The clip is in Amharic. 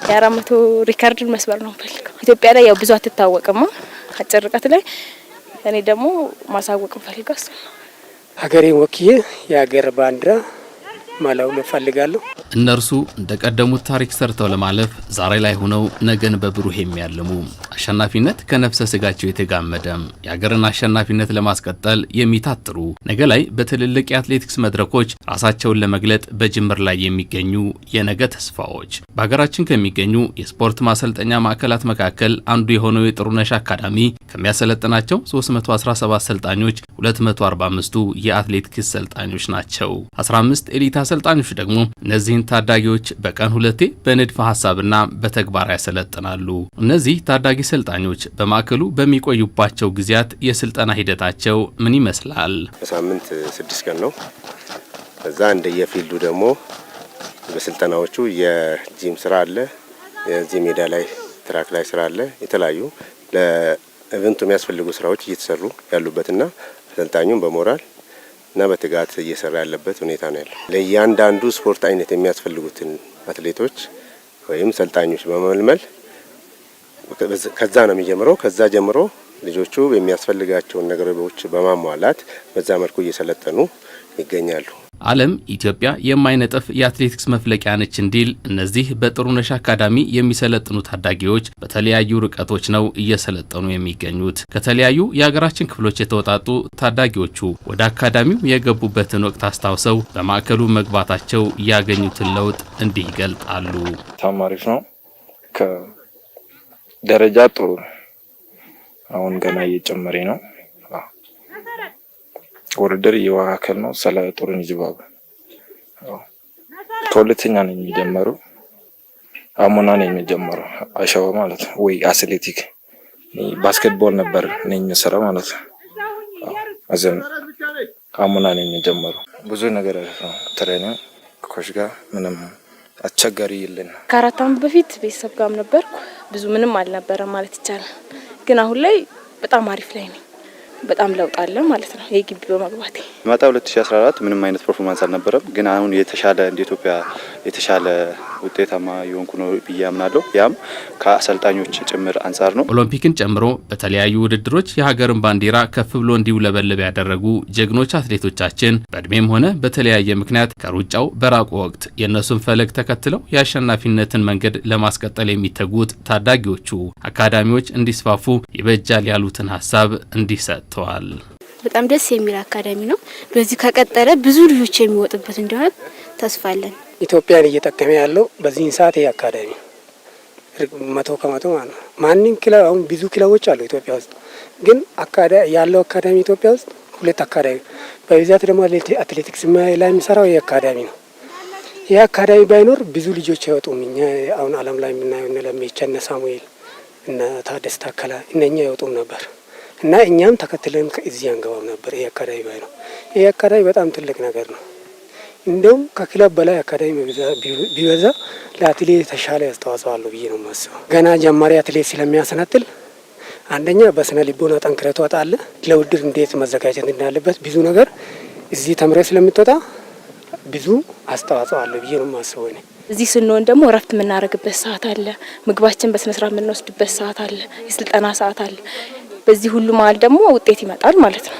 የ400 ሪከርድ መስበር ነው ፈልገው። ኢትዮጵያ ላይ ያው ብዙ አትታወቅም አጭር ርቀት ላይ እኔ ደግሞ ማሳወቅ ፈልገው እሱ ሀገሬን ወክዬ የሀገር ባንዲራ ማላውለብ ፈልጋለሁ። እነርሱ እንደቀደሙት ታሪክ ሰርተው ለማለፍ ዛሬ ላይ ሆነው ነገን በብሩህ የሚያልሙ አሸናፊነት ከነፍሰ ስጋቸው የተጋመደ የሀገርን አሸናፊነት ለማስቀጠል የሚታትሩ ነገ ላይ በትልልቅ የአትሌቲክስ መድረኮች ራሳቸውን ለመግለጥ በጅምር ላይ የሚገኙ የነገ ተስፋዎች። በሀገራችን ከሚገኙ የስፖርት ማሰልጠኛ ማዕከላት መካከል አንዱ የሆነው የጥሩነሽ አካዳሚ ከሚያሰለጥናቸው 317 ሰልጣኞች 245ቱ የአትሌቲክስ ሰልጣኞች ናቸው። 15 ኤሊት አሰልጣኞች ደግሞ እነዚህን ታዳጊዎች በቀን ሁለቴ በንድፈ ሐሳብና በተግባር ያሰለጥናሉ። እነዚህ ታዳጊ ሰልጣኞች በማዕከሉ በሚቆዩባቸው ጊዜያት የስልጠና ሂደታቸው ምን ይመስላል? በሳምንት 6 ቀን ነው። ከዛ እንደየፊልዱ ደግሞ በስልጠናዎቹ የጂም ስራ አለ፣ የዚህ ሜዳ ላይ ትራክ ላይ ስራ አለ። የተለያዩ ለኢቨንቱ የሚያስፈልጉ ስራዎች እየተሰሩ ያሉበትና አሰልጣኙም በሞራል እና በትጋት እየሰራ ያለበት ሁኔታ ነው ያለው። ለእያንዳንዱ ስፖርት አይነት የሚያስፈልጉትን አትሌቶች ወይም ሰልጣኞች በመመልመል ከዛ ነው የሚጀምረው። ከዛ ጀምሮ ልጆቹ የሚያስፈልጋቸውን ነገሮች በማሟላት በዛ መልኩ እየሰለጠኑ ይገኛሉ። ዓለም ኢትዮጵያ የማይነጥፍ የአትሌቲክስ መፍለቂያ ነች እንዲል እነዚህ በጥሩነሽ አካዳሚ የሚሰለጥኑ ታዳጊዎች በተለያዩ ርቀቶች ነው እየሰለጠኑ የሚገኙት። ከተለያዩ የሀገራችን ክፍሎች የተወጣጡ ታዳጊዎቹ ወደ አካዳሚው የገቡበትን ወቅት አስታውሰው በማዕከሉ መግባታቸው ያገኙትን ለውጥ እንዲህ ይገልጣሉ። ተማሪዎች ነው ከደረጃ ጥሩ አሁን ገና እየጨመረ ነው። ውድድር እየዋከል ነው። ሰለ ጥሩን ይዝባብ ከሁለተኛ ነው የሚጀምረው። አሞና ነው የሚጀምረው አሻዋ ማለት ወይ አትሌቲክ ባስኬትቦል ነበር ነው የሚሰራው ማለት አዘን አሞና ነው የሚጀምረው። ብዙ ነገር ነው ትሬኒንግ ኮች ጋር ምንም አስቸጋሪ የለም። ከ4 ዓመት በፊት ቤተሰብ ጋርም ነበርኩ። ብዙ ምንም አልነበረም ማለት ይቻላል። ግን አሁን ላይ በጣም አሪፍ ላይ ነኝ። በጣም ለውጥ አለ ማለት ነው። የግቢ በመግባቴ ማታ 2014 ምንም አይነት ፐርፎርማንስ አልነበረም። ግን አሁን የተሻለ እንደ ኢትዮጵያ የተሻለ ውጤታማ የሆንኩ ነው ብዬ አምናለሁ። ያም ከአሰልጣኞች ጭምር አንጻር ነው። ኦሎምፒክን ጨምሮ በተለያዩ ውድድሮች የሀገርን ባንዲራ ከፍ ብሎ እንዲውለበለብ ያደረጉ ጀግኖች አትሌቶቻችን በእድሜም ሆነ በተለያየ ምክንያት ከሩጫው በራቁ ወቅት የእነሱን ፈለግ ተከትለው የአሸናፊነትን መንገድ ለማስቀጠል የሚተጉት ታዳጊዎቹ አካዳሚዎች እንዲስፋፉ ይበጃል ያሉትን ሀሳብ እንዲሰጥተዋል። በጣም ደስ የሚል አካዳሚ ነው። በዚህ ከቀጠለ ብዙ ልጆች የሚወጡበት እንደሆነ ተስፋ አለን። ኢትዮጵያን እየጠቀመ ያለው በዚህን ሰዓት ይሄ አካዳሚ 100% ማለት ነው። ማንንም ክለብ አሁን ብዙ ክለቦች አሉ ኢትዮጵያ ውስጥ፣ ግን ያለው አካዳሚ ኢትዮጵያ ውስጥ 2 አካዳሚ በብዛት ደግሞ አትሌቲክስ ላይ የሚሰራው ይሄ አካዳሚ ነው። ይሄ አካዳሚ ባይኖር ብዙ ልጆች አይወጡም። እኛ አሁን ዓለም ላይ የምናየው እነ ለሜቻ እነ ሳሙኤል እነ ታደሰ ታከለ እነኛ አይወጡም ነበር እና እኛም ተከትለን ከዚህ አንገባም ነበር። ይሄ አካዳሚ ባይኖር ይሄ አካዳሚ በጣም ትልቅ ነገር ነው። እንደውም ከክለብ በላይ አካዳሚ ቢበዛ ለአትሌት ተሻለ አስተዋጽኦ አለው ብዬ ነው የማስበው። ገና ጀማሪ አትሌት ስለሚያሰነጥል አንደኛ በስነ ልቦና ጠንክረህ ትወጣለህ። ለውድድር እንዴት መዘጋጀት እንዳለበት ብዙ ነገር እዚህ ተምረህ ስለምትወጣ ብዙ አስተዋጽኦ አለው ብዬ ነው የማስበው። እኔ እዚህ ስንሆን ደግሞ እረፍት የምናደርግበት ሰዓት አለ፣ ምግባችን በስነ ስርዓት የምንወስድበት ሰዓት አለ፣ የስልጠና ሰዓት አለ። በዚህ ሁሉ መሀል ደግሞ ውጤት ይመጣል ማለት ነው።